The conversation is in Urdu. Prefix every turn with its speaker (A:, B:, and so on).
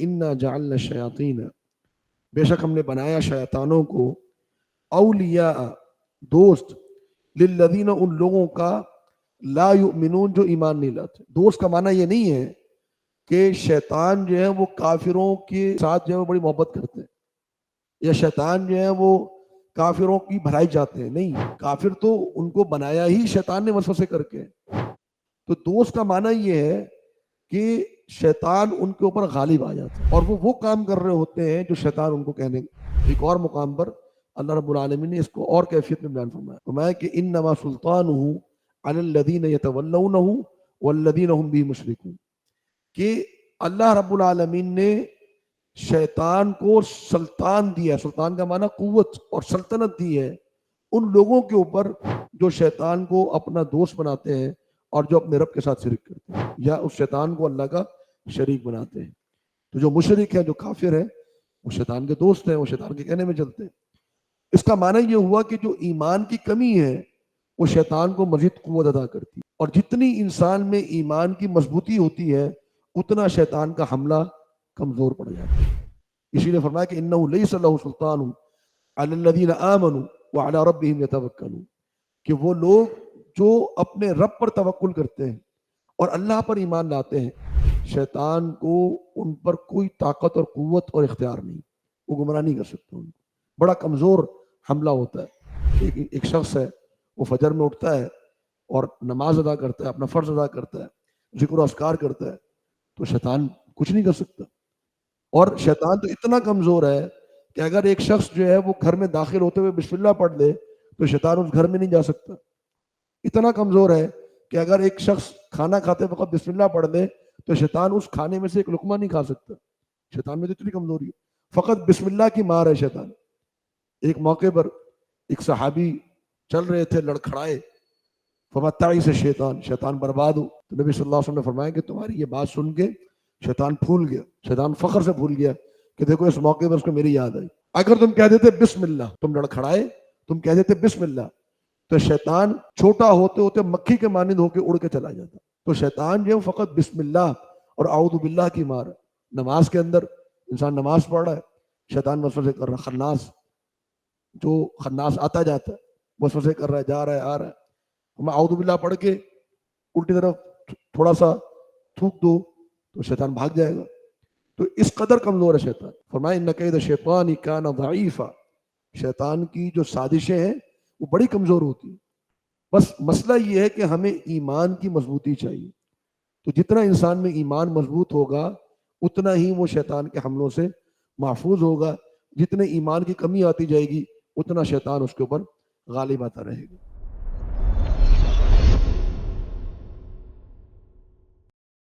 A: انا جعلنا الشیاطین، بے شک ہم نے بنایا شیطانوں کو اولیاء دوست، للذین ان لوگوں کا لا یؤمنون جو ایمان نہیں لاتے۔ دوست کا معنی یہ نہیں ہے کہ شیطان جو ہے وہ کافروں کے ساتھ جو ہے وہ بڑی محبت کرتے ہیں، یا شیطان جو ہے وہ کافروں کی بھلائی چاہتے ہیں، نہیں، کافر تو ان کو بنایا ہی شیطان نے وسوسے کر کے۔ تو دوست کا معنی یہ ہے کہ شیطان ان کے اوپر غالب آ جاتا ہے اور وہ کام کر رہے ہوتے ہیں جو شیطان ان کو کہنے۔ ایک اور مقام پر اللہ رب العالمین نے اس کو اور کیفیت میں بیان فرمایا کہ انما سلطانہ علی الذین یتولونہ والذین هم به مشرکون، کہ اللہ رب العالمین نے شیطان کو سلطان دیا، سلطان کا معنی قوت اور سلطنت دی ہے ان لوگوں کے اوپر جو شیطان کو اپنا دوست بناتے ہیں اور جو اپنے رب کے ساتھ شرک کرتے ہیں یا اس شیطان کو اللہ کا شریک بناتے ہیں۔ تو جو مشرک ہے، جو کافر ہے، وہ شیطان کے دوست ہیں، وہ شیطان کے کہنے میں چلتے ہیں۔ اس کا معنی یہ ہوا کہ جو ایمان کی کمی ہے وہ شیطان کو مزید قوت ادا کرتی ہے، اور جتنی انسان میں ایمان کی مضبوطی ہوتی ہے اتنا شیطان کا حملہ کمزور پڑ جاتا ہے۔ اسی لیے فرمایا کہ انہ لیس لہ سلطان علی الذین آمنوا وعلی ربہم یتوکلون، کہ وہ لوگ جو اپنے رب پر توکل کرتے ہیں اور اللہ پر ایمان لاتے ہیں، شیطان کو ان پر کوئی طاقت اور قوت اور اختیار نہیں، وہ گمراہ نہیں کر سکتا، ان کو بڑا کمزور حملہ ہوتا ہے۔ ایک شخص ہے، وہ فجر میں اٹھتا ہے اور نماز ادا کرتا ہے، اپنا فرض ادا کرتا ہے، ذکر و اذکار کرتا ہے، تو شیطان کچھ نہیں کر سکتا۔ اور شیطان تو اتنا کمزور ہے کہ اگر ایک شخص جو ہے وہ گھر میں داخل ہوتے ہوئے بسم اللہ پڑھ لے تو شیطان اس گھر میں نہیں جا سکتا۔ اتنا کمزور ہے کہ اگر ایک شخص کھانا کھاتے وقت بسم اللہ پڑھ لے تو شیطان اس کھانے میں سے ایک لقمہ نہیں کھا سکتا۔ شیطان میں تو اتنی کمزوری ہے، فقط بسم اللہ کی مار ہے شیطان۔ ایک موقع پر ایک صحابی چل رہے تھے، لڑکھڑائے، فمتعی سے شیطان برباد ہو، تو نبی صلی اللہ علیہ وسلم نے فرمایا کہ تمہاری یہ بات سن کے شیطان پھول گیا، شیطان فخر سے پھول گیا کہ دیکھو اس موقع پر اس کو میری یاد آئی۔ اگر تم کہہ دیتے بسم اللہ، تم لڑکھڑائے، تم کہہ دیتے بسم اللہ، تو شیطان چھوٹا ہوتے ہوتے مکھی کے مانند ہو کے اڑ کے چلا جاتا۔ تو شیطان جو فقط بسم اللہ اور اعوذ باللہ کی مار ہے۔ نماز کے اندر انسان نماز پڑھ رہا ہے، شیطان وسوسے کر رہا، خناس آتا جاتا ہے، وسوسے کر رہا ہے، جا رہا ہے، آ رہا ہے، ہم اعوذ باللہ پڑھ کے الٹی طرف تھوڑا سا تھوک دو تو شیطان بھاگ جائے گا۔ تو اس قدر کمزور ہے شیطان۔ فرمایا ان کید الشیطان کان ضعیفا، شیطان کی جو سازشیں ہیں وہ بڑی کمزور ہوتی ہیں۔ بس مسئلہ یہ ہے کہ ہمیں ایمان کی مضبوطی چاہیے، تو جتنا انسان میں ایمان مضبوط ہوگا اتنا ہی وہ شیطان کے حملوں سے محفوظ ہوگا۔ جتنے ایمان کی کمی آتی جائے گی اتنا شیطان اس کے اوپر غالب آتا رہے گا۔